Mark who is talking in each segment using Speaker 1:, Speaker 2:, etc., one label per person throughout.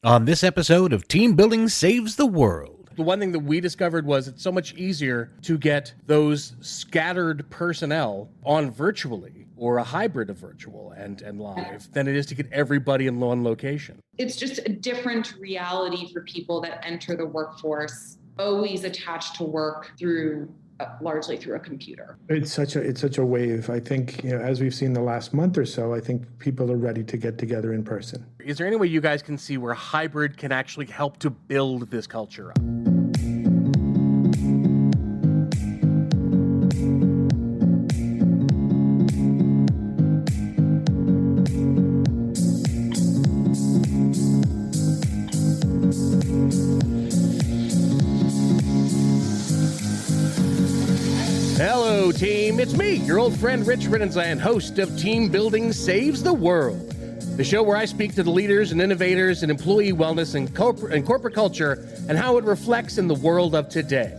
Speaker 1: On this episode of Team Building Saves the World.
Speaker 2: The one thing that we discovered was it's so much easier to get those scattered personnel on virtually or a hybrid of virtual and live than it is to get everybody in one location.
Speaker 3: It's just a different reality for people that enter the workforce, always attached to work largely through a computer.
Speaker 4: It's such a wave. I think, as we've seen the last month or so, I think people are ready to get together in person.
Speaker 2: Is there any way you guys can see where hybrid can actually help to build this culture up? Hello, team. It's me, your old friend Rich Rininsland, host of Team Building Saves the World, the show where I speak to the leaders and innovators in employee wellness and corporate culture and how it reflects in the world of today.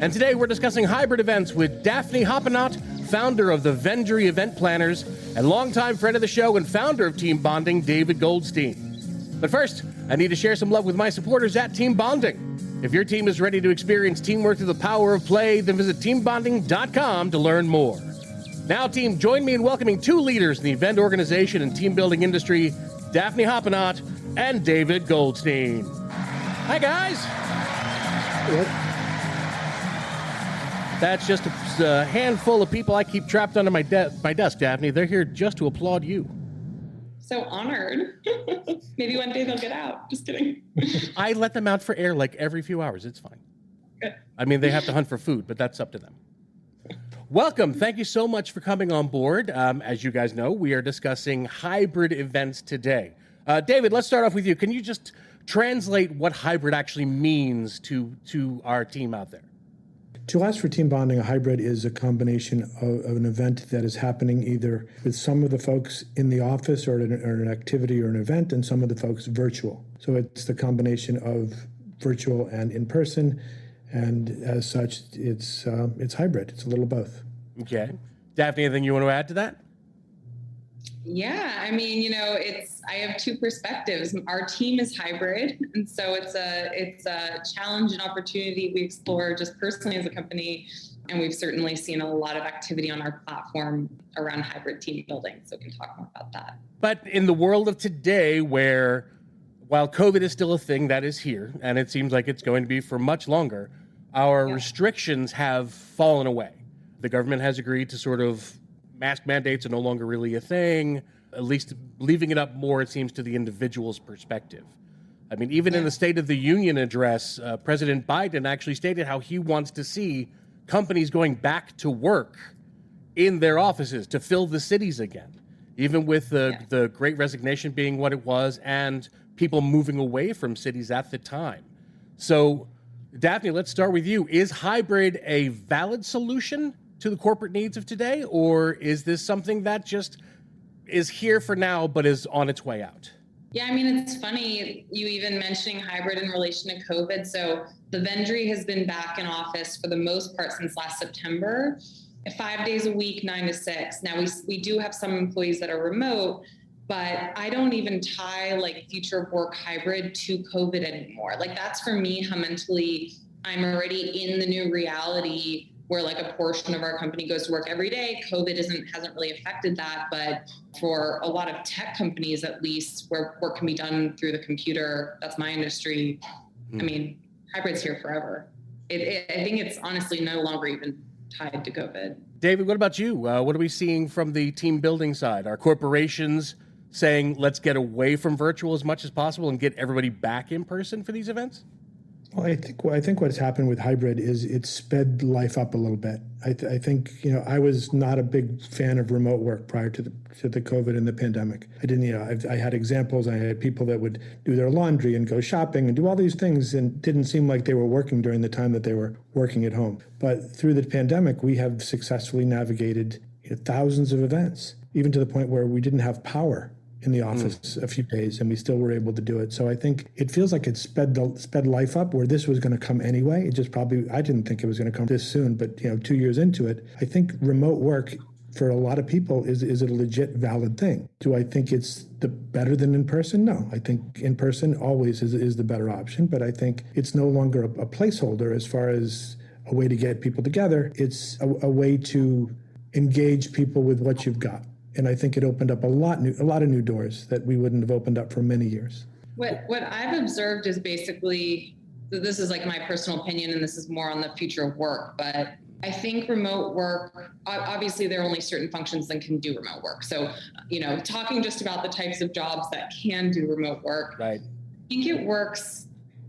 Speaker 2: And today we're discussing hybrid events with Daphne Hoppenot, founder of the Vendry Event Planners, and longtime friend of the show and founder of Team Bonding, David Goldstein. But first, I need to share some love with my supporters at Team Bonding. If your team is ready to experience teamwork through the power of play, then visit teambonding.com to learn more. Now, team, join me in welcoming two leaders in the event organization and team building industry, Daphne Hoppenot and David Goldstein. Hi, guys.
Speaker 4: Yep.
Speaker 2: That's just a handful of people I keep trapped under my desk, Daphne. They're here just to applaud you.
Speaker 3: So honored. Maybe one day they'll get out. Just kidding.
Speaker 2: I let them out for air like every few hours. It's fine.
Speaker 3: Good.
Speaker 2: I mean, they have to hunt for food, but that's up to them. Welcome. Thank you so much for coming on board. As you guys know, we are discussing hybrid events today. David, let's start off with you. Can you just translate what hybrid actually means to our team out there?
Speaker 4: To us, for Team Bonding, a hybrid is a combination of an event that is happening either with some of the folks in the office or an activity or an event, and some of the folks virtual. So it's the combination of virtual and in person, and as such, it's hybrid. It's a little both.
Speaker 2: Okay. Daphne, anything you want to add to that?
Speaker 3: Yeah, I mean, I have two perspectives. Our team is hybrid, and so it's a challenge and opportunity we explore just personally as a company, and we've certainly seen a lot of activity on our platform around hybrid team building, so we can talk more about that.
Speaker 2: But in the world of today, where while COVID is still a thing that is here, and it seems like it's going to be for much longer, our restrictions have fallen away. The government has agreed to sort of mask mandates are no longer really a thing, at least leaving it up more, it seems, to the individual's perspective. I mean, even in the State of the Union address, President Biden actually stated how he wants to see companies going back to work in their offices to fill the cities again, even with the Great Resignation being what it was and people moving away from cities at the time. So, Daphne, let's start with you. Is hybrid a valid solution to the corporate needs of today, or is this something that just is here for now but is on its way out?
Speaker 3: Yeah, I mean, it's funny you even mentioning hybrid in relation to COVID. So the Vendry has been back in office for the most part since last September, 5 days a week, 9 to 6. Now we do have some employees that are remote, but I don't even tie like future work hybrid to COVID anymore. Like that's for me how mentally I'm already in the new reality where like a portion of our company goes to work every day. COVID hasn't really affected that, but for a lot of tech companies, at least, where work can be done through the computer, that's my industry. I mean, hybrid's here forever. I think it's honestly no longer even tied to COVID.
Speaker 2: David, what about you? What are we seeing from the team building side? Are corporations saying, let's get away from virtual as much as possible and get everybody back in person for these events?
Speaker 4: Well, I think what's happened with hybrid is it's sped life up a little bit. I think I was not a big fan of remote work prior to the COVID and the pandemic. I didn't I had examples. I had people that would do their laundry and go shopping and do all these things and didn't seem like they were working during the time that they were working at home. But through the pandemic, we have successfully navigated thousands of events, even to the point where we didn't have power in the office a few days, and we still were able to do it. So I think it feels like it sped life up where this was going to come anyway. It just I didn't think it was going to come this soon, but 2 years into it, I think remote work for a lot of people, is it a legit valid thing? Do I think it's the better than in person? No, I think in person always is the better option, but I think it's no longer a placeholder as far as a way to get people together. It's a way to engage people with what you've got. And I think it opened up a lot of new doors that we wouldn't have opened up for many years.
Speaker 3: What I've observed is basically, this is like my personal opinion, and this is more on the future of work, but I think remote work, obviously there are only certain functions that can do remote work. So, talking just about the types of jobs that can do remote work,
Speaker 2: right.
Speaker 3: I think it works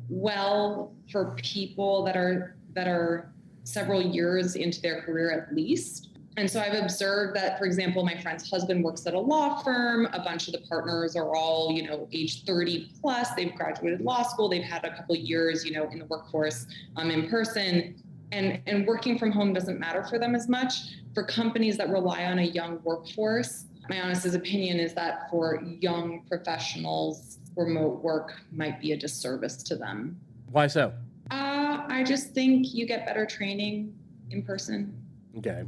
Speaker 3: well for people that are several years into their career at least. And so I've observed that, for example, my friend's husband works at a law firm. A bunch of the partners are all, age 30 plus. They've graduated law school. They've had a couple of years, in the workforce, in person. And working from home doesn't matter for them as much. For companies that rely on a young workforce, my honest opinion is that for young professionals, remote work might be a disservice to them.
Speaker 2: Why so?
Speaker 3: I just think you get better training in person.
Speaker 2: Okay.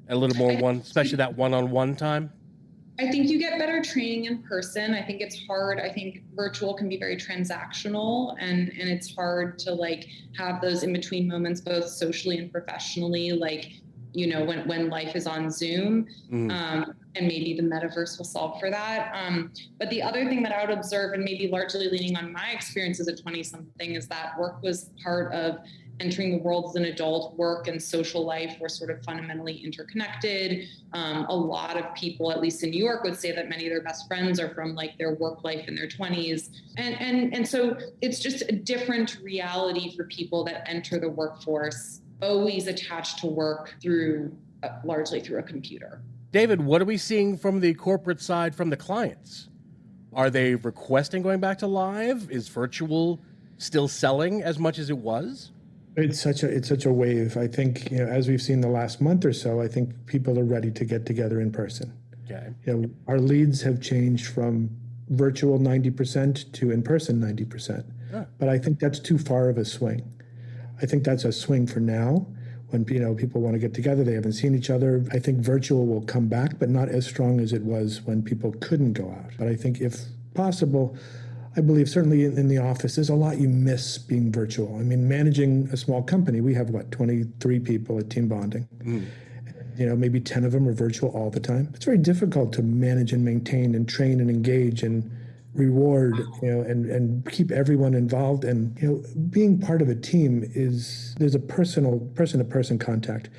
Speaker 2: A little more especially that one-on-one time?
Speaker 3: I think you get better training in person. I think it's hard. I think virtual can be very transactional, and it's hard to have those in-between moments, both socially and professionally, when life is on Zoom. And maybe the metaverse will solve for that. But the other thing that I would observe, and maybe largely leaning on my experience as a 20-something, is that work was part of entering the world as an adult. Work and social life were sort of fundamentally interconnected. A lot of people, at least in New York, would say that many of their best friends are from their work life in their 20s. And so it's just a different reality for people that enter the workforce, always attached to work largely through a computer.
Speaker 2: David, what are we seeing from the corporate side from the clients? Are they requesting going back to live? Is virtual still selling as much as it was?
Speaker 4: It's such a wave. I think, as we've seen the last month or so, I think people are ready to get together in person.
Speaker 2: Okay.
Speaker 4: Our leads have changed from virtual 90% to in-person 90%.
Speaker 2: Huh.
Speaker 4: But I think that's too far of a swing. I think that's a swing for now. When people want to get together, they haven't seen each other. I think virtual will come back, but not as strong as it was when people couldn't go out. But I think if possible, I believe certainly in the office, there's a lot you miss being virtual. I mean, managing a small company, we have 23 people at team bonding. Maybe 10 of them are virtual all the time. It's very difficult to manage and maintain and train and engage and reward, and keep everyone involved. And, being part of a team there's a person-to-person contact.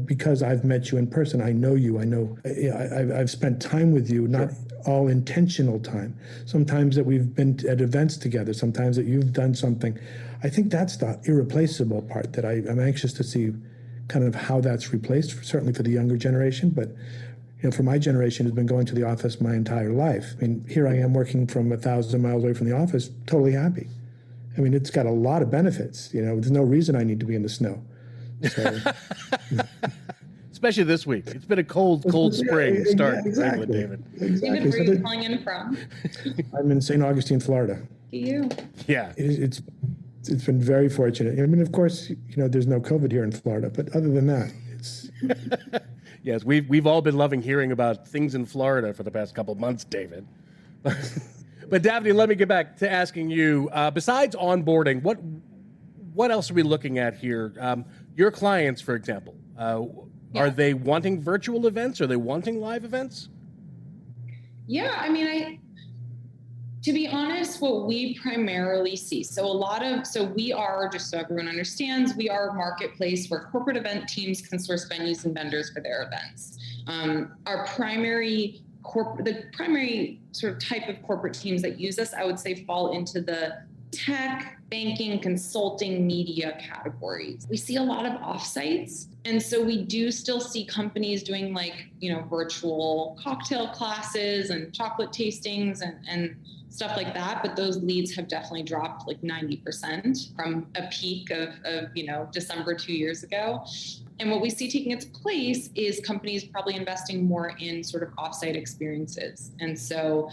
Speaker 4: Because I've met you in person, I know you. I know I've spent time with you, not all intentional time. Sometimes that we've been at events together, sometimes that you've done something. I think that's the irreplaceable part that I'm anxious to see kind of how that's replaced, certainly for the younger generation. But for my generation, has been going to the office my entire life. I mean, here I am working from 1,000 miles away from the office, totally happy. I mean, it's got a lot of benefits. There's no reason I need to be in the snow. So,
Speaker 2: especially this week. It's been a cold spring start.
Speaker 4: Exactly.
Speaker 2: David.
Speaker 3: David, where are you calling in from?
Speaker 4: I'm in St. Augustine, Florida.
Speaker 3: You?
Speaker 2: Yeah.
Speaker 4: It's been very fortunate. I mean, of course, there's no COVID here in Florida, but other than that, it's.
Speaker 2: Yes, we've all been loving hearing about things in Florida for the past couple of months, David. But Daphne, let me get back to asking you. Besides onboarding, what else are we looking at here? Your clients, for example, are they wanting virtual events? Are they wanting live events?
Speaker 3: Yeah, I mean, to be honest, what we primarily see, so we are, just so everyone understands, we are a marketplace where corporate event teams can source venues and vendors for their events. The primary sort of type of corporate teams that use us, I would say, fall into the tech, banking, consulting, media categories. We see a lot of offsites. And so we do still see companies doing virtual cocktail classes and chocolate tastings and stuff like that. But those leads have definitely dropped 90% from a peak of December 2 years ago. And what we see taking its place is companies probably investing more in sort of offsite experiences. And so,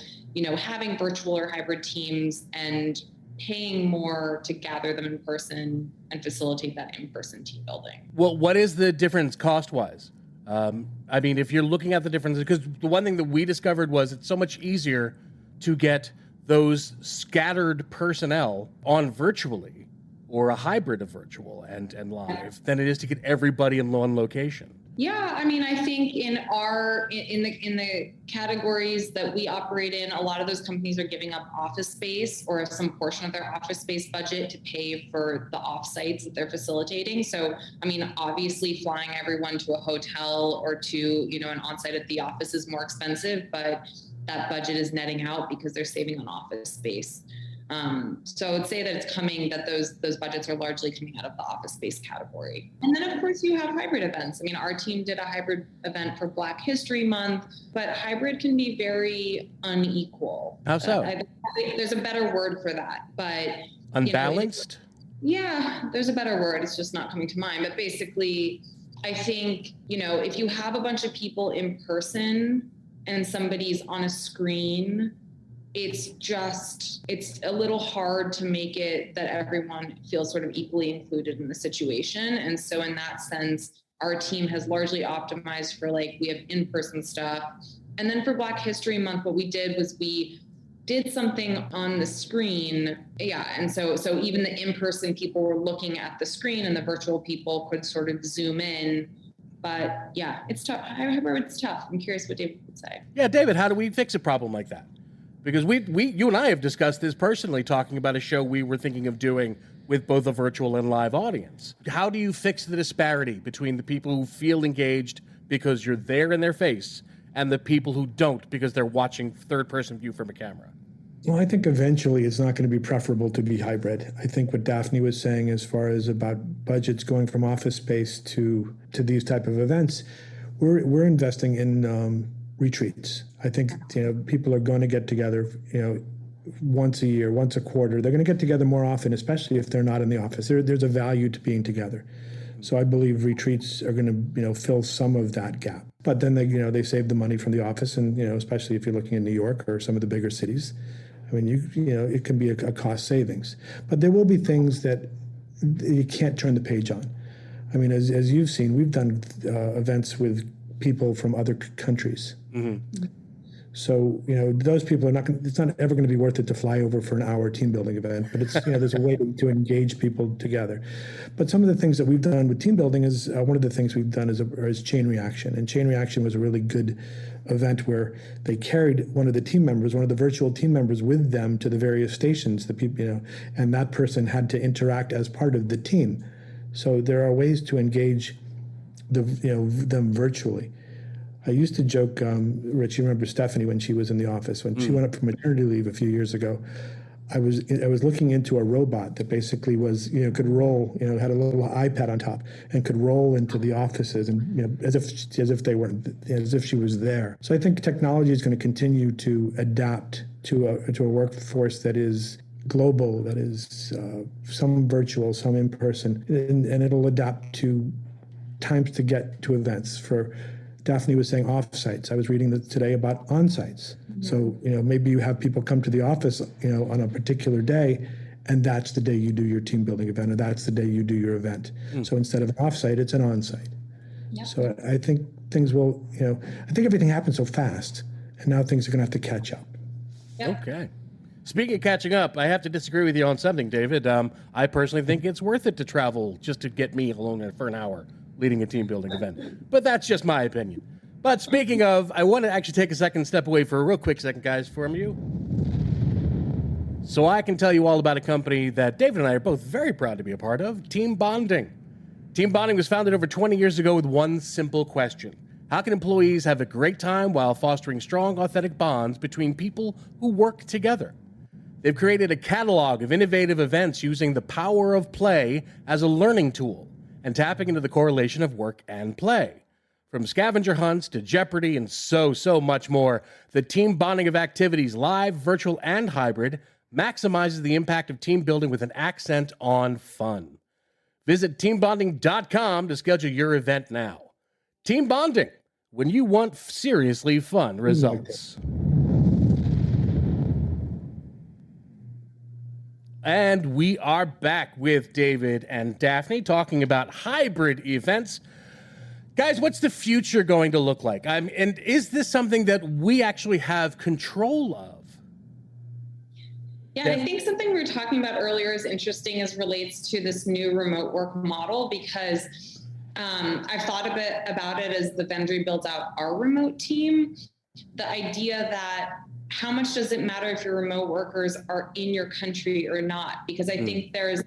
Speaker 3: having virtual or hybrid teams and paying more to gather them in person and facilitate that in-person team building.
Speaker 2: Well, what is the difference cost-wise I mean, if you're looking at the differences, because the one thing that we discovered was it's so much easier to get those scattered personnel on virtually or a hybrid of virtual and live than it is to get everybody in one location.
Speaker 3: Yeah, I mean, I think in the categories that we operate in, a lot of those companies are giving up office space or some portion of their office space budget to pay for the offsites that they're facilitating. So, I mean, obviously flying everyone to a hotel or to, an onsite at the office is more expensive, but that budget is netting out because they're saving on office space. So I would say that it's coming, that those budgets are largely coming out of the office space category. And then of course you have hybrid events. I mean, our team did a hybrid event for Black History Month, but hybrid can be very unequal.
Speaker 2: How so?
Speaker 3: I think there's a better word for that, but
Speaker 2: unbalanced?
Speaker 3: Yeah, there's a better word. It's just not coming to mind. But basically, I think, if you have a bunch of people in person and somebody's on a screen, it's a little hard to make it that everyone feels sort of equally included in the situation. And so in that sense, our team has largely optimized for we have in-person stuff. And then for Black History Month, what we did was we did something on the screen. Yeah. And so even the in-person people were looking at the screen and the virtual people could sort of zoom in. But yeah, it's tough. It's tough. I'm curious what David would say.
Speaker 2: Yeah, David, how do we fix a problem like that? Because you and I have discussed this personally, talking about a show we were thinking of doing with both a virtual and live audience. How do you fix the disparity between the people who feel engaged because you're there in their face and the people who don't because they're watching third-person view from a camera?
Speaker 4: Well, I think eventually it's not going to be preferable to be hybrid. I think what Daphne was saying as far as about budgets going from office space to these type of events, we're investing in retreats. I think people are going to get together, once a year, once a quarter. They're going to get together more often, especially if they're not in the office. There's a value to being together. So I believe retreats are going to fill some of that gap. But then they save the money from the office, and especially if you're looking in New York or some of the bigger cities. I mean, it can be a cost savings. But there will be things that you can't turn the page on. I mean, as you've seen, we've done events with people from other countries. Mm-hmm. So, those people are it's not ever going to be worth it to fly over for an hour team building event, but it's, there's a way to engage people together. But some of the things that we've done with team building is, one of the things we've done is chain reaction. And chain reaction was a really good event where they carried one of the virtual team members with them to the various stations, the people, and that person had to interact as part of the team. So there are ways to engage them virtually. I used to joke, Rich, you remember Stephanie when she was in the office, when she went up for maternity leave a few years ago. I was looking into a robot that basically was, could roll, had a little iPad on top and could roll into the offices and, as if she was there. So I think technology is going to continue to adapt to a workforce that is global, that is some virtual, some in person, and it'll adapt to times to get to events. For Daphne was saying off-sites. I was reading today about on-sites. Mm-hmm. So, maybe you have people come to the office, on a particular day, and that's the day you do your team building event, or that's the day you do your event. Mm. So instead of an off-site, it's an on-site. Yep. So I think things will, I think everything happens so fast, and now things are going to have to catch up.
Speaker 3: Yep.
Speaker 2: Okay. Speaking of catching up, I have to disagree with you on something, David. I personally think it's worth it to travel just to get me alone for an hour leading a team building event. But that's just my opinion. But speaking of, I want to actually take a second step away for a real quick second, guys, from you. So I can tell you all about a company that David and I are both very proud to be a part of, Team Bonding. Team Bonding was founded over 20 years ago with one simple question. How can employees have a great time while fostering strong, authentic bonds between people who work together? They've created a catalog of innovative events using the power of play as a learning tool and tapping into the correlation of work and play. From scavenger hunts to Jeopardy and so much more, the team bonding of activities, live, virtual, and hybrid, maximizes the impact of team building with an accent on fun. Visit teambonding.com to schedule your event now. Team Bonding, when you want seriously fun results. And we are back with David and Daphne talking about hybrid events. Guys, what's the future going to look like? And is this something that we actually have control of?
Speaker 3: Yeah, I think something we were talking about earlier is interesting as relates to this new remote work model, because I've thought a bit about it as the Vendry builds out our remote team. The idea that how much does it matter if your remote workers are in your country or not? Because I think there's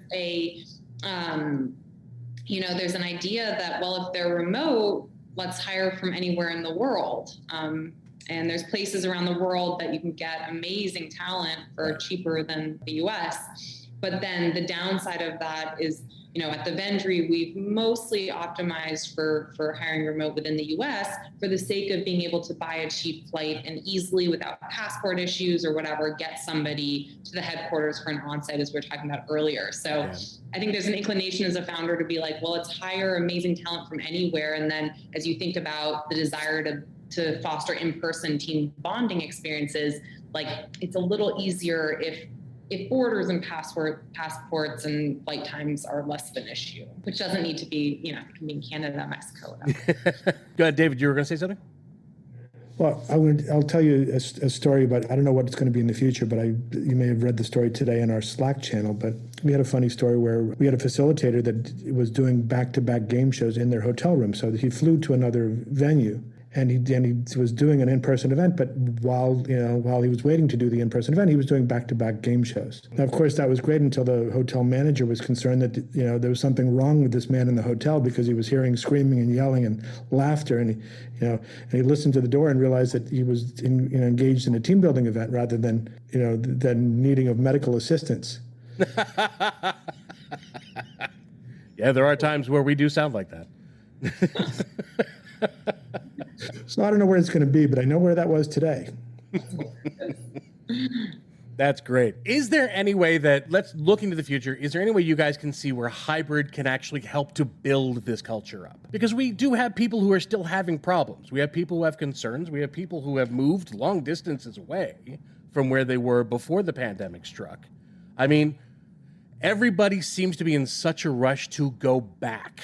Speaker 3: there's an idea that, well, if they're remote, let's hire from anywhere in the world. And there's places around the world that you can get amazing talent for cheaper than the US. But then the downside of that is, at the Vendry, we've mostly optimized for hiring remote within the US for the sake of being able to buy a cheap flight and easily, without passport issues or whatever, get somebody to the headquarters for an onsite, as we were talking about earlier. So I think there's an inclination as a founder to be like, well, let's hire amazing talent from anywhere. And then as you think about the desire to foster in-person team bonding experiences, like it's a little easier if borders and passports and flight times are less of an issue, which doesn't need to be, it can be in Canada, Mexico, whatever.
Speaker 2: Go ahead, David, you were going to say something?
Speaker 4: Well, I'll tell you a story, but I don't know what it's going to be in the future, but you may have read the story today in our Slack channel, but we had a funny story where we had a facilitator that was doing back-to-back game shows in their hotel room. So he flew to another venue. And he was doing an in-person event, but while he was waiting to do the in-person event, he was doing back-to-back game shows. Now, of course, that was great until the hotel manager was concerned that there was something wrong with this man in the hotel, because he was hearing screaming and yelling and laughter, and he listened to the door and realized that he was engaged in a team building event rather than needing of medical assistance.
Speaker 2: Yeah, there are times where we do sound like that.
Speaker 4: So I don't know where it's going to be, but I know where that was today.
Speaker 2: That's great. Is there any way that, let's look into the future, is there any way you guys can see where hybrid can actually help to build this culture up? Because we do have people who are still having problems. We have people who have concerns. We have people who have moved long distances away from where they were before the pandemic struck. I mean, everybody seems to be in such a rush to go back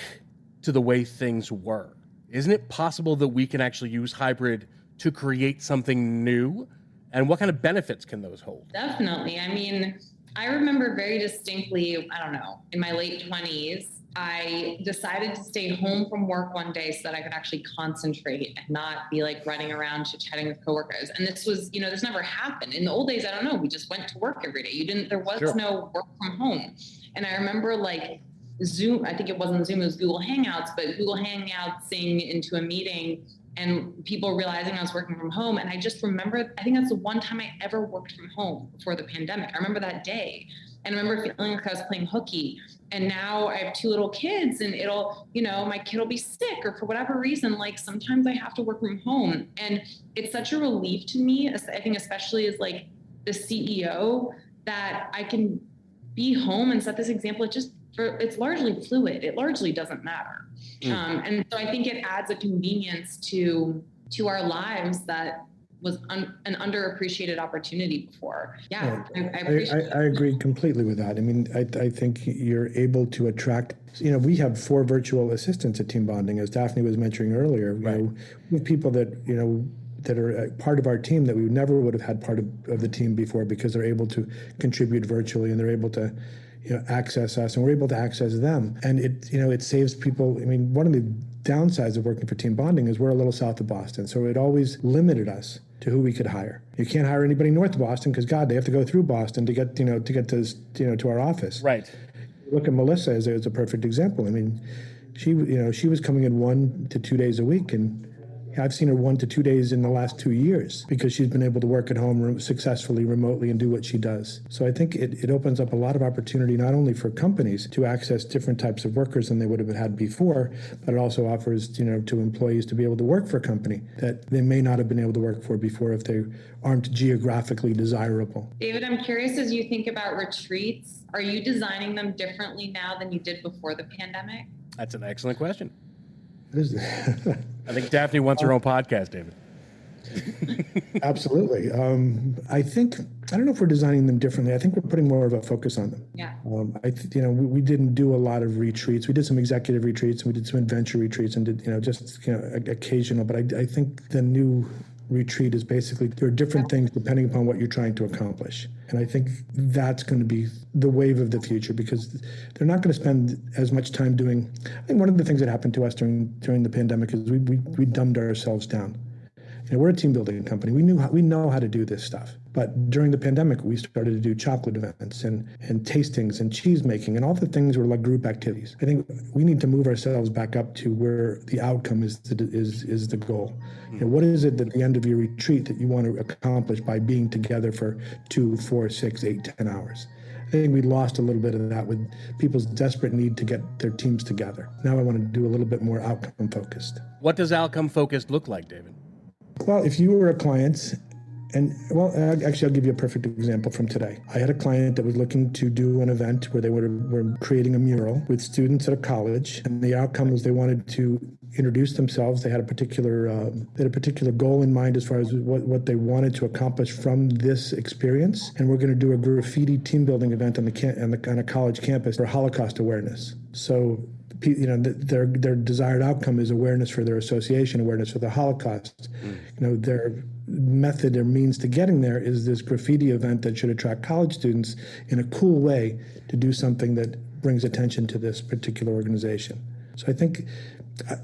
Speaker 2: to the way things were. Isn't it possible that we can actually use hybrid to create something new? And what kind of benefits can those hold?
Speaker 3: Definitely. I mean, I remember very distinctly, I don't know, in my late 20s, I decided to stay home from work one day so that I could actually concentrate and not be like running around chit-chatting with coworkers. And this was, this never happened. In the old days, I don't know, we just went to work every day. There was no work from home. And I remember like Zoom, I think it wasn't Zoom, it was Google Hangouts, but Google Hangoutsing into a meeting and people realizing I was working from home. And I just remember, I think that's the one time I ever worked from home before the pandemic. I remember that day. And I remember feeling like I was playing hooky. And now I have 2 little kids and my kid will be sick or for whatever reason, like sometimes I have to work from home. And it's such a relief to me, I think, especially as like the CEO, that I can be home and set this example. It's largely fluid. It largely doesn't matter. And so I think it adds a convenience to our lives that was an underappreciated opportunity before. Yeah, I appreciate it.
Speaker 4: I agree completely with that. I mean, I think you're able to attract, we have 4 virtual assistants at Team Bonding, as Daphne was mentioning earlier.
Speaker 2: Right.
Speaker 4: We have people that, that are a part of our team that we never would have had part of the team before, because they're able to contribute virtually and they're able to access us, and we're able to access them. And it saves people. I mean, one of the downsides of working for Team Bonding is we're a little south of Boston, so it always limited us to who we could hire. You can't hire anybody north of Boston because, God, they have to go through Boston to get to our office.
Speaker 2: Right.
Speaker 4: Look at Melissa as a perfect example. I mean, she was coming in 1 to 2 days a week, and I've seen her 1 to 2 days in the last 2 years because she's been able to work at home successfully remotely and do what she does. So I think it opens up a lot of opportunity, not only for companies to access different types of workers than they would have had before, but it also offers, to employees to be able to work for a company that they may not have been able to work for before if they aren't geographically desirable.
Speaker 3: David, I'm curious, as you think about retreats, are you designing them differently now than you did before the pandemic?
Speaker 2: That's an excellent question. I think Daphne wants her own podcast, David.
Speaker 4: Absolutely. I don't know if we're designing them differently. I think we're putting more of a focus on them.
Speaker 3: Yeah.
Speaker 4: We didn't do a lot of retreats. We did some executive retreats and we did some adventure retreats and did, occasional. But I think the new retreat is basically there are different things depending upon what you're trying to accomplish. And I think that's going to be the wave of the future because they're not going to spend as much time doing. I think one of the things that happened to us during the pandemic is we dumbed ourselves down. We're a team building company. We know how to do this stuff. But during the pandemic, we started to do chocolate events and tastings and cheese making and all the things were like group activities. I think we need to move ourselves back up to where the outcome is the goal. What is it at the end of your retreat that you want to accomplish by being together for 2, 4, 6, 8, 10 hours? I think we lost a little bit of that with people's desperate need to get their teams together. Now I want to do a little bit more outcome focused.
Speaker 2: What does outcome focused look like, David?
Speaker 4: Well, if you were a client, actually, I'll give you a perfect example from today. I had a client that was looking to do an event where they were creating a mural with students at a college, and the outcome was they wanted to introduce themselves. They had a particular goal in mind as far as what they wanted to accomplish from this experience, and we're going to do a graffiti team building event on a college campus for Holocaust awareness. So their desired outcome is awareness for their association, awareness for the Holocaust. Their method or means to getting there is this graffiti event that should attract college students in a cool way to do something that brings attention to this particular organization. So I think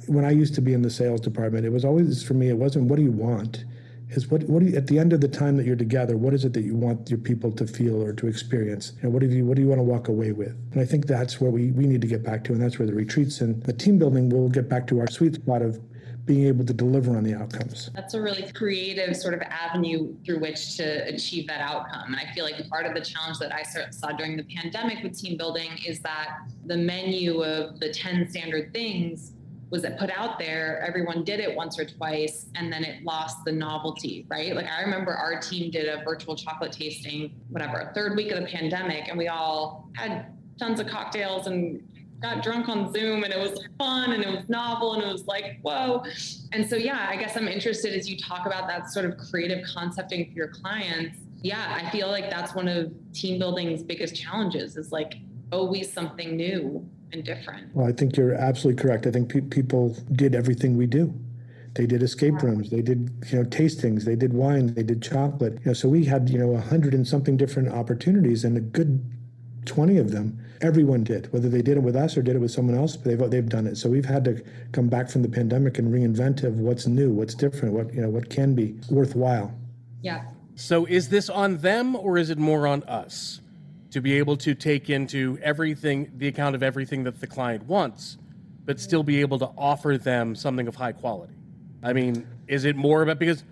Speaker 4: when I used to be in the sales department, it was always, for me, it wasn't what do you want? Is what do you, at the end of the time that you're together, what is it that you want your people to feel or to experience? What do you want to walk away with? And I think that's where we need to get back to, and that's where the retreats and the team building will get back to our sweet spot of being able to deliver on the outcomes.
Speaker 3: That's a really creative sort of avenue through which to achieve that outcome. And I feel like part of the challenge that I saw during the pandemic with team building is that the menu of the 10 standard things was that put out there, everyone did it once or twice, and then it lost the novelty, right? Like I remember our team did a virtual chocolate tasting, third week of the pandemic, and we all had tons of cocktails and got drunk on Zoom, and it was fun and it was novel and it was like, whoa. And so, yeah, I guess I'm interested as you talk about that sort of creative concepting for your clients. Yeah, I feel like that's one of team building's biggest challenges is like always something new and different.
Speaker 4: Well, I think you're absolutely correct. I think people did everything we do. They did escape rooms, they did, tastings, they did wine, they did chocolate. So we had, 100 and something different opportunities, and a good 20 of them, everyone did, whether they did it with us or did it with someone else, but they've done it. So we've had to come back from the pandemic and reinvent of what's new, what's different, what can be worthwhile.
Speaker 3: Yeah.
Speaker 2: So is this on them or is it more on us to be able to take into the account of everything that the client wants, but still be able to offer them something of high quality? I mean, is it more about, because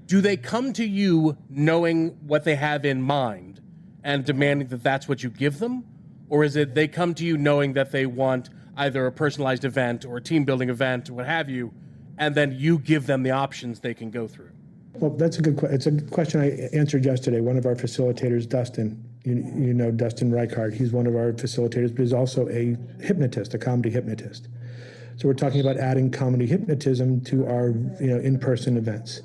Speaker 2: do they come to you knowing what they have in mind and demanding that that's what you give them? Or is it they come to you knowing that they want either a personalized event or a team building event or what have you, and then you give them the options they can go through?
Speaker 4: Well, that's a good question. It's a question I answered yesterday. One of our facilitators, Dustin, you know Dustin Reichard, he's one of our facilitators, but he's also a hypnotist, a comedy hypnotist. So we're talking about adding comedy hypnotism to our in-person events.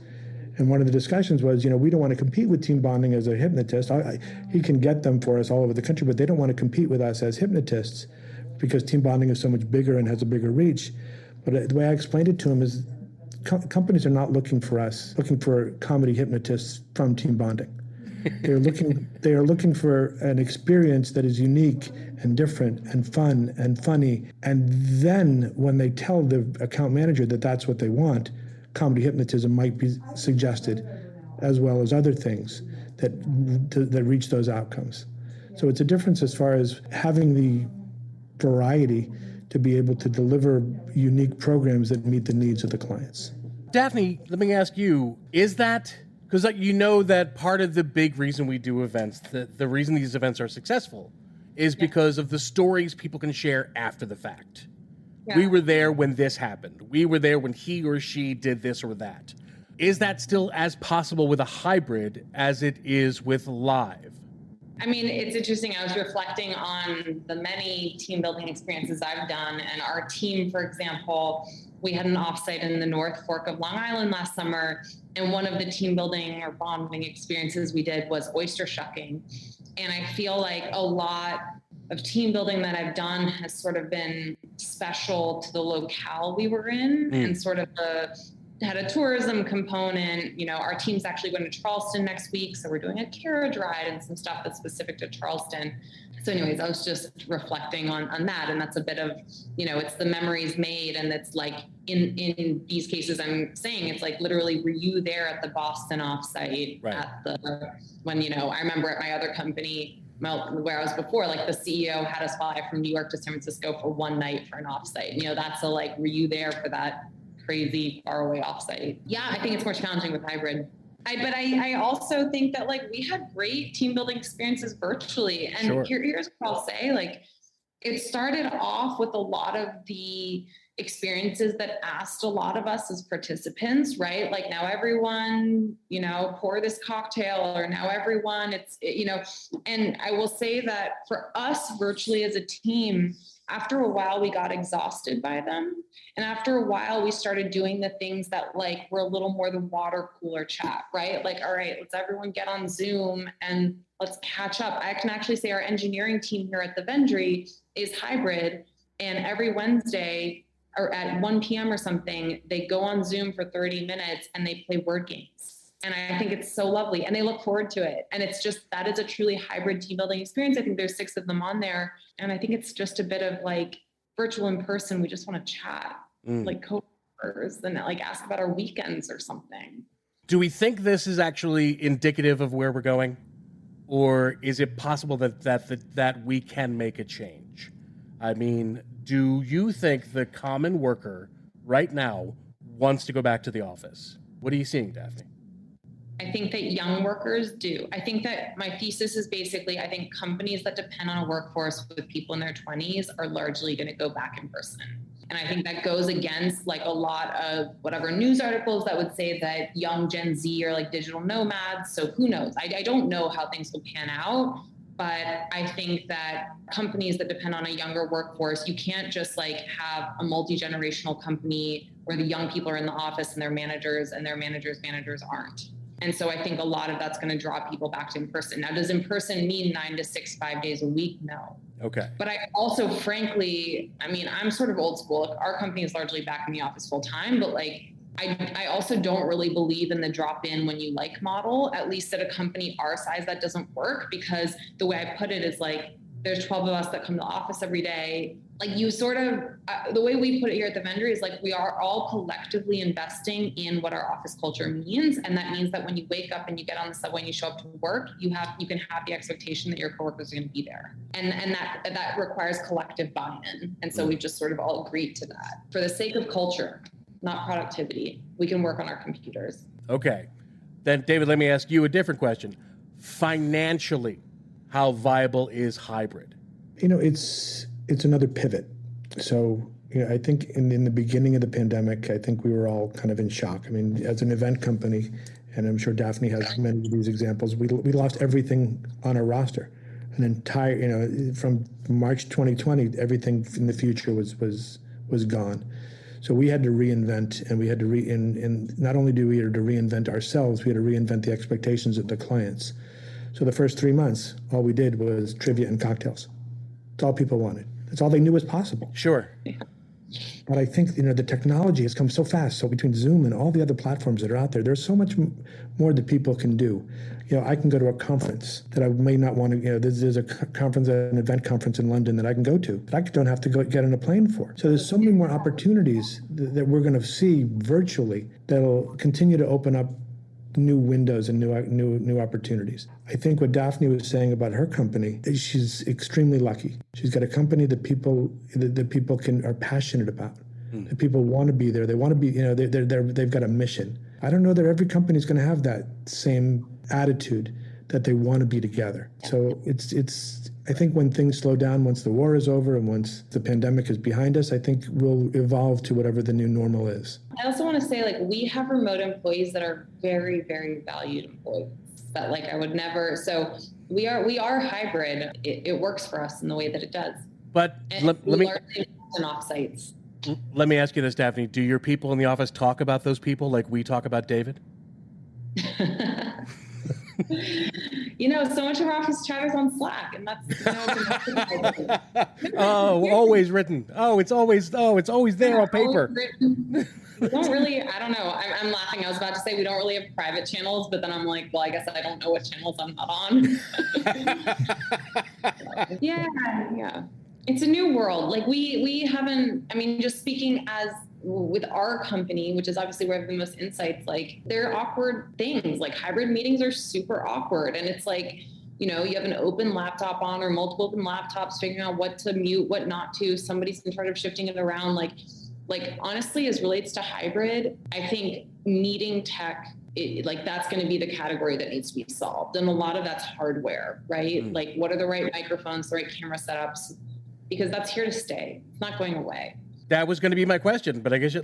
Speaker 4: And one of the discussions was, we don't want to compete with team bonding as a hypnotist. He can get them for us all over the country, but they don't want to compete with us as hypnotists because team bonding is so much bigger and has a bigger reach. But the way I explained it to him is companies are not looking for comedy hypnotists from team bonding. They are looking for an experience that is unique and different and fun and funny. And then when they tell the account manager that that's what they want, comedy hypnotism might be suggested, as well as other things that reach those outcomes. So it's a difference as far as having the variety to be able to deliver unique programs that meet the needs of the clients.
Speaker 2: Daphne, let me ask you, is that, because that part of the big reason we do events, the reason these events are successful is because of the stories people can share after the fact. Yeah. We were there when this happened. We were there when he or she did this or that. Is that still as possible with a hybrid as it is with live?
Speaker 3: I mean, it's interesting. I was reflecting on the many team building experiences I've done, and our team, for example, we had an offsite in the North Fork of Long Island last summer, and one of the team building or bonding experiences we did was oyster shucking. And I feel like a lot of team building that I've done has sort of been special to the locale we were in, and sort of had a tourism component. You know, our team's actually going to Charleston next week, so we're doing a carriage ride and some stuff that's specific to Charleston. So anyways, I was just reflecting on that, and that's a bit of, you know, it's the memories made, and it's like in these cases I'm saying it's like literally, were you there at the Boston offsite, right, at the, when, you know, I remember at my other company where I was before, like the CEO had us fly from New York to San Francisco for one night for an offsite. You know, that's a like, were you there for that crazy faraway offsite? Yeah, I think it's more challenging with hybrid. But I also think that like we had great team building experiences virtually. And sure, here's what I'll say, like it started off with a lot of the experiences that asked a lot of us as participants, right? Like now everyone, you know, pour this cocktail, or now everyone, you know, and I will say that for us virtually as a team, after a while, we got exhausted by them. And after a while, we started doing the things that like were a little more the water cooler chat, right? Like, all right, let's everyone get on Zoom and let's catch up. I can actually say our engineering team here at the Vendry is hybrid. And every Wednesday or at 1 p.m. or something, they go on Zoom for 30 minutes and they play word games. And I think it's so lovely, and they look forward to it. And it's just, that is a truly hybrid team building experience. I think there's 6 of them on there. And I think it's just a bit of like virtual in person. We just want to chat like coworkers and like ask about our weekends or something.
Speaker 2: Do we think this is actually indicative of where we're going? Or is it possible that we can make a change? I mean, do you think the common worker right now wants to go back to the office? What are you seeing, Daphne?
Speaker 3: I think that young workers do. I think that my thesis is basically, I think companies that depend on a workforce with people in their 20s are largely going to go back in person. And I think that goes against like a lot of whatever news articles that would say that young Gen Z are like digital nomads. So who knows? I don't know how things will pan out. But I think that companies that depend on a younger workforce, you can't just like have a multi-generational company where the young people are in the office and their managers managers aren't. And so I think a lot of that's going to draw people back to in-person. Now, does in-person mean 9 to 6, 5 days a week? No.
Speaker 2: Okay.
Speaker 3: But I also, frankly, I mean, I'm sort of old school. Our company is largely back in the office full time, but like, I also don't really believe in the drop in when you like model, at least at a company our size, that doesn't work, because the way I put it is like, there's 12 of us that come to the office every day. Like you sort of, the way we put it here at the Vendry is like, we are all collectively investing in what our office culture means. And that means that when you wake up and you get on the subway and you show up to work, you can have the expectation that your coworkers are going to be there. And that requires collective buy-in. And so we've just sort of all agreed to that. For the sake of culture, not productivity, we can work on our computers.
Speaker 2: Okay. Then David, let me ask you a different question. Financially, how viable is hybrid?
Speaker 4: You know, it's another pivot. So, you know, I think in the beginning of the pandemic, I think we were all kind of in shock. I mean, as an event company, and I'm sure Daphne has many of these examples, we lost everything on our roster. An entire, you know, from March 2020, everything in the future was gone. So we had to reinvent, and we had to and not only do we have to reinvent ourselves, we had to reinvent the expectations of the clients. So the first 3 months, all we did was trivia and cocktails. That's all people wanted. That's all they knew was possible.
Speaker 2: Sure.
Speaker 4: But I think, you know, the technology has come so fast. So between Zoom and all the other platforms that are out there, there's so much more that people can do. You know, I can go to a conference that I may not want to, you know, there's a conference, an event conference in London that I can go to, but I don't have to get on a plane for. So there's so many more opportunities that we're going to see virtually that'll continue to open up new windows and new opportunities. I think what Daphne was saying about her company is she's extremely lucky. She's got a company that people are passionate about. That people want to be there. They want to be, you know, they've got a mission. I don't know that every company is going to have that same attitude that they want to be together. So it's I think when things slow down, once the war is over and once the pandemic is behind us, I think we'll evolve to whatever the new normal is.
Speaker 3: I also want to say, like, we have remote employees that are very, very valued employees that, like, I would never. So We are hybrid. It works for us in the way that it does.
Speaker 2: But
Speaker 3: And
Speaker 2: let
Speaker 3: we
Speaker 2: me
Speaker 3: largely in offsites.
Speaker 2: let me ask you this, Daphne. Do your people in the office talk about those people like we talk about David?
Speaker 3: So much of our office chat is on Slack, and that's
Speaker 2: Oh, always written. It's always there on paper.
Speaker 3: We don't really, I don't know. I'm laughing. I was about to say we don't really have private channels, but then I'm like, well, I guess I don't know what channels I'm not on. Yeah. It's a new world. Like we haven't, just speaking as with our company, which is obviously where I have the most insights, like they're awkward things. Like hybrid meetings are super awkward. And it's like, you have an open laptop on or multiple open laptops, figuring out what to mute, what not to. Somebody's in charge of shifting it around. Like honestly, as relates to hybrid, I think needing tech, that's going to be the category that needs to be solved. And a lot of that's hardware, right?
Speaker 2: Mm.
Speaker 3: Like what are the right microphones, the right camera setups? Because that's here to stay. It's not going away.
Speaker 2: That was going to be my question, but I guess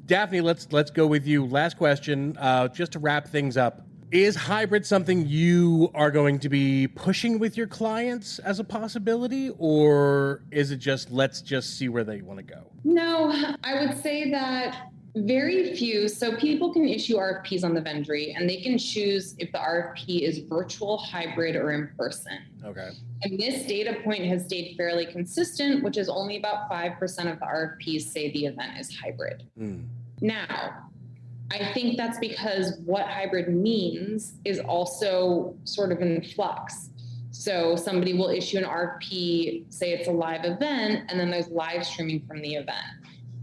Speaker 2: Daphne, let's go with you. Last question, just to wrap things up. Is hybrid something you are going to be pushing with your clients as a possibility, or is it just let's just see where they want to go?
Speaker 3: No, I would say that very few. So people can issue RFPs on the Vendry, and they can choose if the RFP is virtual, hybrid, or in person.
Speaker 2: Okay.
Speaker 3: And this data point has stayed fairly consistent, which is only about 5% of the RFPs say the event is hybrid.
Speaker 2: Mm.
Speaker 3: Now, I think that's because what hybrid means is also sort of in flux. So somebody will issue an RFP, say it's a live event, and then there's live streaming from the event.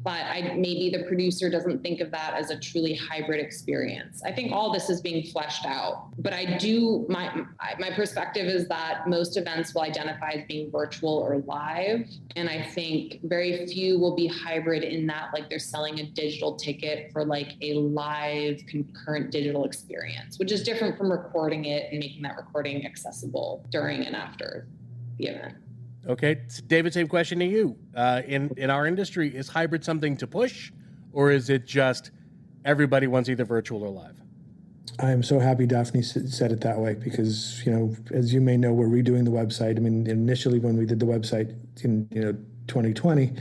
Speaker 3: But maybe the producer doesn't think of that as a truly hybrid experience. I think all this is being fleshed out. But my perspective is that most events will identify as being virtual or live. And I think very few will be hybrid in that, like they're selling a digital ticket for like a live concurrent digital experience, which is different from recording it and making that recording accessible during and after the event.
Speaker 2: Okay, David, same question to you. In our industry, is hybrid something to push, or is it just everybody wants either virtual or live?
Speaker 4: I am so happy Daphne said it that way because, as you may know, we're redoing the website. Initially when we did the website in 2020,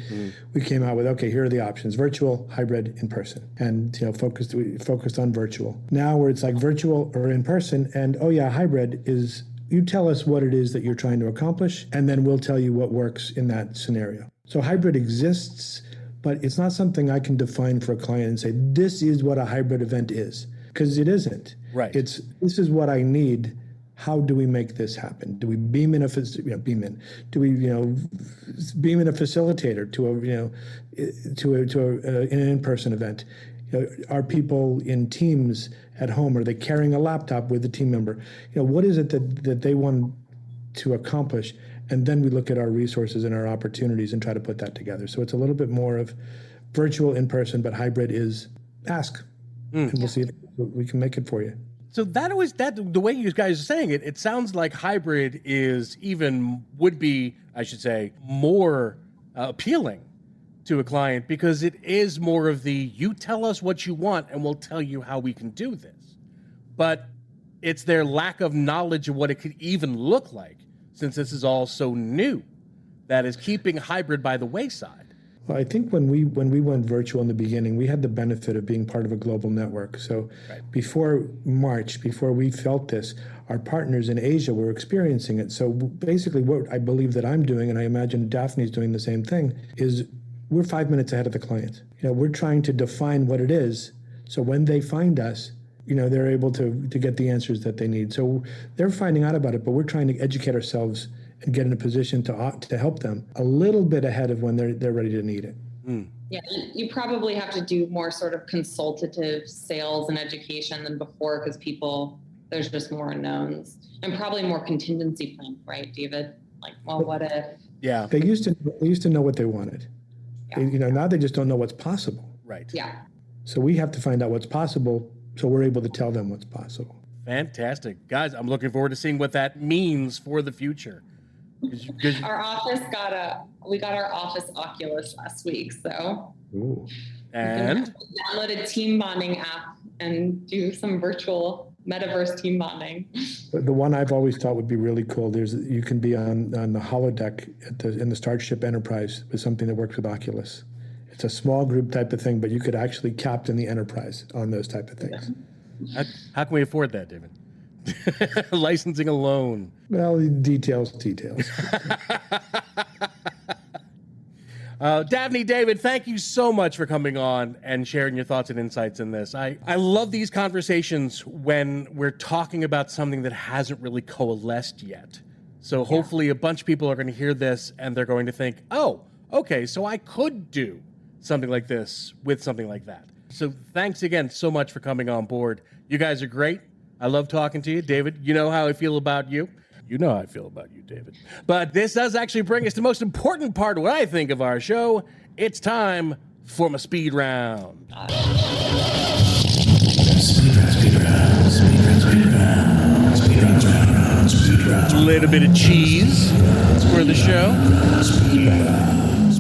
Speaker 4: we came out with, okay, here are the options: virtual, hybrid, in person, and focused on virtual. Now where it's like virtual or in person, and hybrid is. You tell us what it is that you're trying to accomplish, and then we'll tell you what works in that scenario. So hybrid exists, but it's not something I can define for a client and say, this is what a hybrid event is, because it isn't.
Speaker 2: Right.
Speaker 4: This is what I need. How do we make this happen? Do we beam in a Do we beam in a facilitator to an in-person event? Are people in teams at home? Are they carrying a laptop with a team member? What is it that they want to accomplish? And then we look at our resources and our opportunities and try to put that together. So it's a little bit more of virtual, in person, but hybrid is ask, and we'll see if we can make it for you.
Speaker 2: So the way you guys are saying it, it sounds like hybrid would be, I should say, more appealing to a client, because it is more of you tell us what you want and we'll tell you how we can do this. But it's their lack of knowledge of what it could even look like, since this is all so new, that is keeping hybrid by the wayside.
Speaker 4: Well, I think when we went virtual in the beginning, we had the benefit of being part of a global network. So Before March, before we felt this, our partners in Asia were experiencing it. So basically what I believe that I'm doing, and I imagine Daphne's doing the same thing, is we're 5 minutes ahead of the client. We're trying to define what it is. So when they find us, they're able to get the answers that they need. So they're finding out about it, but we're trying to educate ourselves and get in a position to help them a little bit ahead of when they're ready to need it.
Speaker 2: Mm.
Speaker 3: Yeah, you probably have to do more sort of consultative sales and education than before, because there's just more unknowns and probably more contingency plan, right, David? Like, well, what if?
Speaker 2: Yeah.
Speaker 4: They used to know what they wanted.
Speaker 3: Yeah.
Speaker 4: Now they just don't know what's possible.
Speaker 2: Right.
Speaker 3: Yeah. So
Speaker 4: we have to find out what's possible, so we're able to tell them what's possible.
Speaker 2: Fantastic. Guys, I'm looking forward to seeing what that means for the future.
Speaker 3: Our office got our office Oculus last week, so
Speaker 4: Ooh.
Speaker 2: And
Speaker 3: download a team bonding app and do some virtual metaverse team bonding.
Speaker 4: The one I've always thought would be really cool, you can be on the holodeck in the Starship Enterprise with something that works with Oculus. It's a small group type of thing, but you could actually captain the Enterprise on those type of things.
Speaker 2: How can we afford that, David? Licensing alone.
Speaker 4: Well, details.
Speaker 2: Daphne, David, thank you so much for coming on and sharing your thoughts and insights in this. I love these conversations when we're talking about something that hasn't really coalesced yet. So hopefully a bunch of people are going to hear this and they're going to think, oh, okay, so I could do something like this with something like that. So thanks again so much for coming on board. You guys are great. I love talking to you. David, you know how I feel about you. You know how I feel about you, David. But this does actually bring us to the most important part of what I think of our show. It's time for my speed round. A little bit of cheese for the show.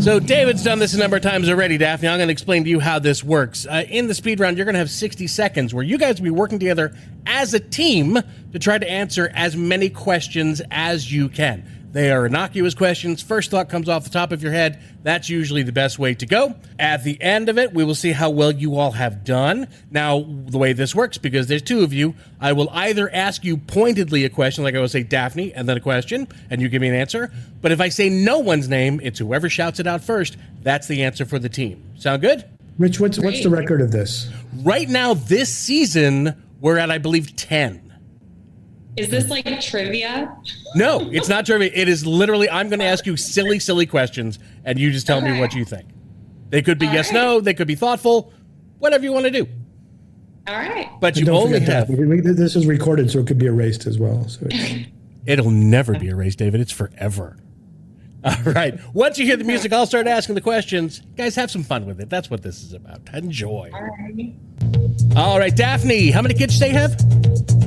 Speaker 2: So David's done this a number of times already, Daphne. I'm going to explain to you how this works. In the speed round, you're going to have 60 seconds where you guys will be working together as a team to try to answer as many questions as you can. They are innocuous questions. First thought comes off the top of your head. That's usually the best way to go. At the end of it, we will see how well you all have done. Now, the way this works, because there's two of you, I will either ask you pointedly a question, like I will say Daphne, and then a question, and you give me an answer. But if I say no one's name, it's whoever shouts it out first. That's the answer for the team. Sound good?
Speaker 4: Rich, what's the record of this?
Speaker 2: Right now, this season, we're at, I believe, 10.
Speaker 3: Is this like trivia?
Speaker 2: No, it's not trivia. It is literally, I'm going to ask you silly questions, and you just tell me what you think. They could be yes, no. They could be thoughtful. Whatever you want to do.
Speaker 3: All right.
Speaker 2: But you only have...
Speaker 4: This is recorded, so it could be erased as well. So
Speaker 2: It'll never be erased, David. It's forever. All right. Once you hear the music, I'll start asking the questions. Guys, have some fun with it. That's what this is about. Enjoy. All right, Daphne, how many kids do they have?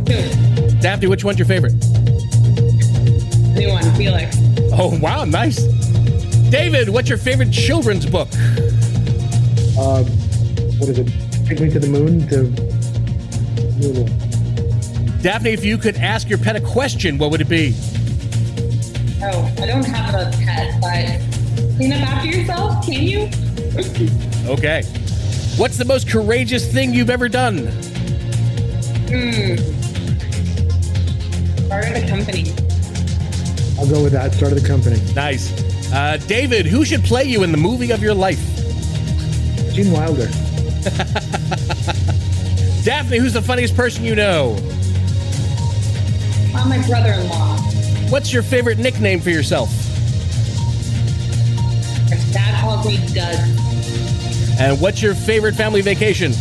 Speaker 3: 2.
Speaker 2: Daphne, which one's your favorite?
Speaker 3: New one, Felix.
Speaker 2: Oh, wow, nice. David, what's your favorite children's book?
Speaker 4: What is it? Take Me to the Moon?
Speaker 2: Daphne, if you could ask your pet a question, what would it be?
Speaker 3: Oh, I don't have a pet, but clean up after yourself, can you?
Speaker 2: Okay. What's the most courageous thing you've ever done?
Speaker 3: Started a company.
Speaker 4: I'll go with that. Started the company.
Speaker 2: Nice. David, who should play you in the movie of your life?
Speaker 4: Gene Wilder.
Speaker 2: Daphne, who's the funniest person you know?
Speaker 3: My brother-in-law.
Speaker 2: What's your favorite nickname for yourself?
Speaker 3: Dad calls me Dud.
Speaker 2: And what's your favorite family vacation?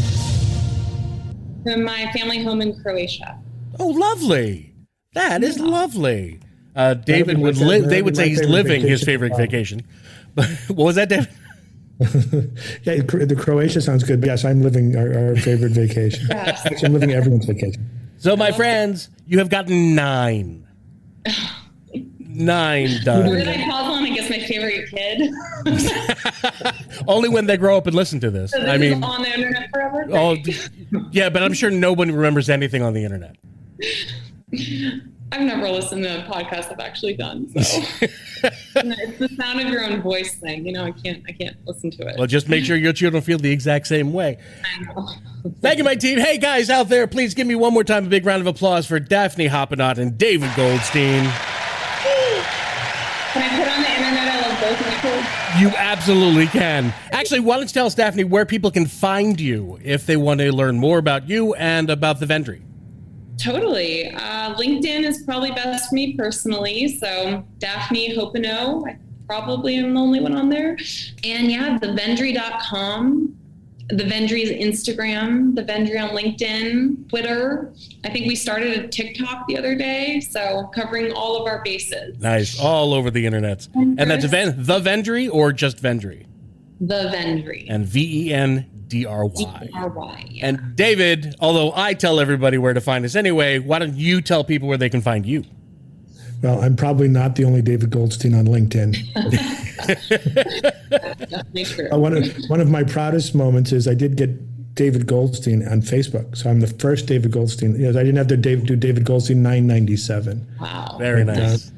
Speaker 3: From my family home in Croatia.
Speaker 2: Oh, lovely. That is lovely. David would live. They would say he's living his favorite vacation. But what was that, David?
Speaker 4: Yeah, the Croatia sounds good. But yes, I'm living our favorite vacation.
Speaker 3: Yes.
Speaker 4: Actually, I'm living everyone's vacation.
Speaker 2: So, my friends, you have gotten 9. 9
Speaker 3: Where
Speaker 2: done.
Speaker 3: did I pause on? I guess my favorite kid.
Speaker 2: Only when they grow up and listen to this.
Speaker 3: So this
Speaker 2: I mean,
Speaker 3: is on the internet forever?
Speaker 2: oh, yeah, but I'm sure nobody remembers anything on the internet.
Speaker 3: I've never listened to a podcast I've actually done. So it's the sound of your own voice thing. You know, I can't listen to it.
Speaker 2: Well, just make sure your children feel the exact same way.
Speaker 3: I know.
Speaker 2: Thank you, my team. Hey, guys out there, please give me one more time a big round of applause for Daphne Hoppenot and David Goldstein.
Speaker 3: Can I put on the internet I love both my kids?
Speaker 2: You absolutely can. Actually, why don't you tell us, Daphne, where people can find you if they want to learn more about you and about the Vendry?
Speaker 3: Totally. LinkedIn is probably best for me personally. So Daphne Hoppenot, I probably am the only one on there. And yeah, thevendry.com. The Vendry's Instagram, the Vendry on LinkedIn, Twitter. I think we started a TikTok the other day, so covering all of our bases.
Speaker 2: Nice. All over the internet. And that's the Vendry or just Vendry?
Speaker 3: The Vendry.
Speaker 2: And VENDRY.
Speaker 3: DRY, yeah.
Speaker 2: And David, although I tell everybody where to find us anyway, why don't you tell people where they can find you?
Speaker 4: Well, I'm probably not the only David Goldstein on LinkedIn.
Speaker 3: Definitely true.
Speaker 4: One of my proudest moments is I did get David Goldstein on Facebook. So I'm the first David Goldstein. I didn't have to do David Goldstein 997.
Speaker 3: Wow.
Speaker 2: Very nice.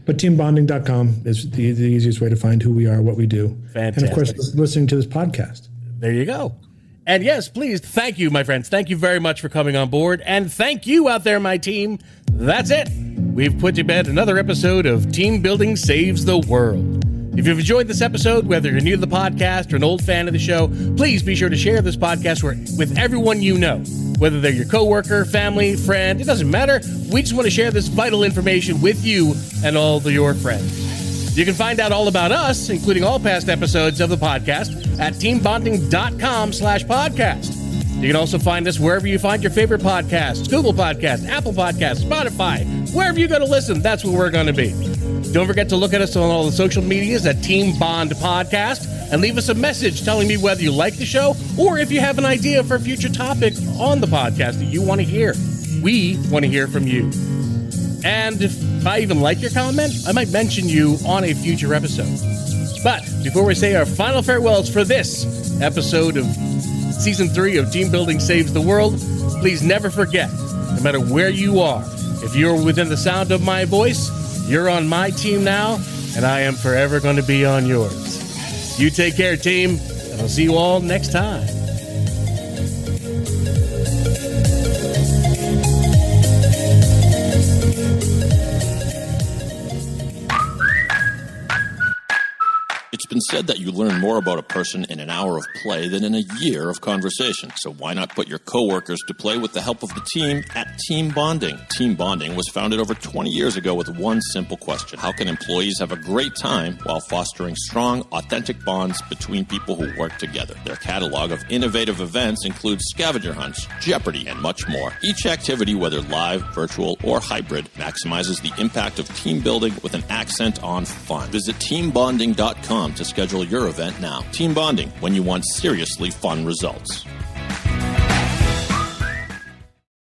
Speaker 4: But teambonding.com is the easiest way to find who we are, what we do.
Speaker 2: Fantastic.
Speaker 4: And of course, listening to this podcast.
Speaker 2: There you go. And yes, please, thank you, my friends. Thank you very much for coming on board. And thank you out there, my team. That's it. We've put to bed another episode of Team Building Saves the World. If you've enjoyed this episode, whether you're new to the podcast or an old fan of the show, please be sure to share this podcast with everyone you know. Whether they're your coworker, family, friend, it doesn't matter. We just want to share this vital information with you and all of your friends. You can find out all about us, including all past episodes of the podcast, at teambonding.com/podcast. You can also find us wherever you find your favorite podcasts, Google Podcasts, Apple Podcasts, Spotify, wherever you go to listen, that's where we're going to be. Don't forget to look at us on all the social medias at Team Bond Podcast and leave us a message telling me whether you like the show or if you have an idea for a future topic on the podcast that you want to hear. We want to hear from you. And if I even like your comment, I might mention you on a future episode. But before we say our final farewells for this episode of Season 3 of Team Building Saves the World, please never forget, no matter where you are, if you're within the sound of my voice, you're on my team now, and I am forever going to be on yours. You take care, team, and I'll see you all next time.
Speaker 5: It's been said that you learn more about a person in an hour of play than in a year of conversation. So why not put your coworkers to play with the help of the team at Team Bonding? Team Bonding was founded over 20 years ago with one simple question. How can employees have a great time while fostering strong, authentic bonds between people who work together? Their catalog of innovative events includes scavenger hunts, Jeopardy, and much more. Each activity, whether live, virtual, or hybrid, maximizes the impact of team building with an accent on fun. Visit teambonding.com to schedule your event now. Team Bonding, when you want seriously fun results.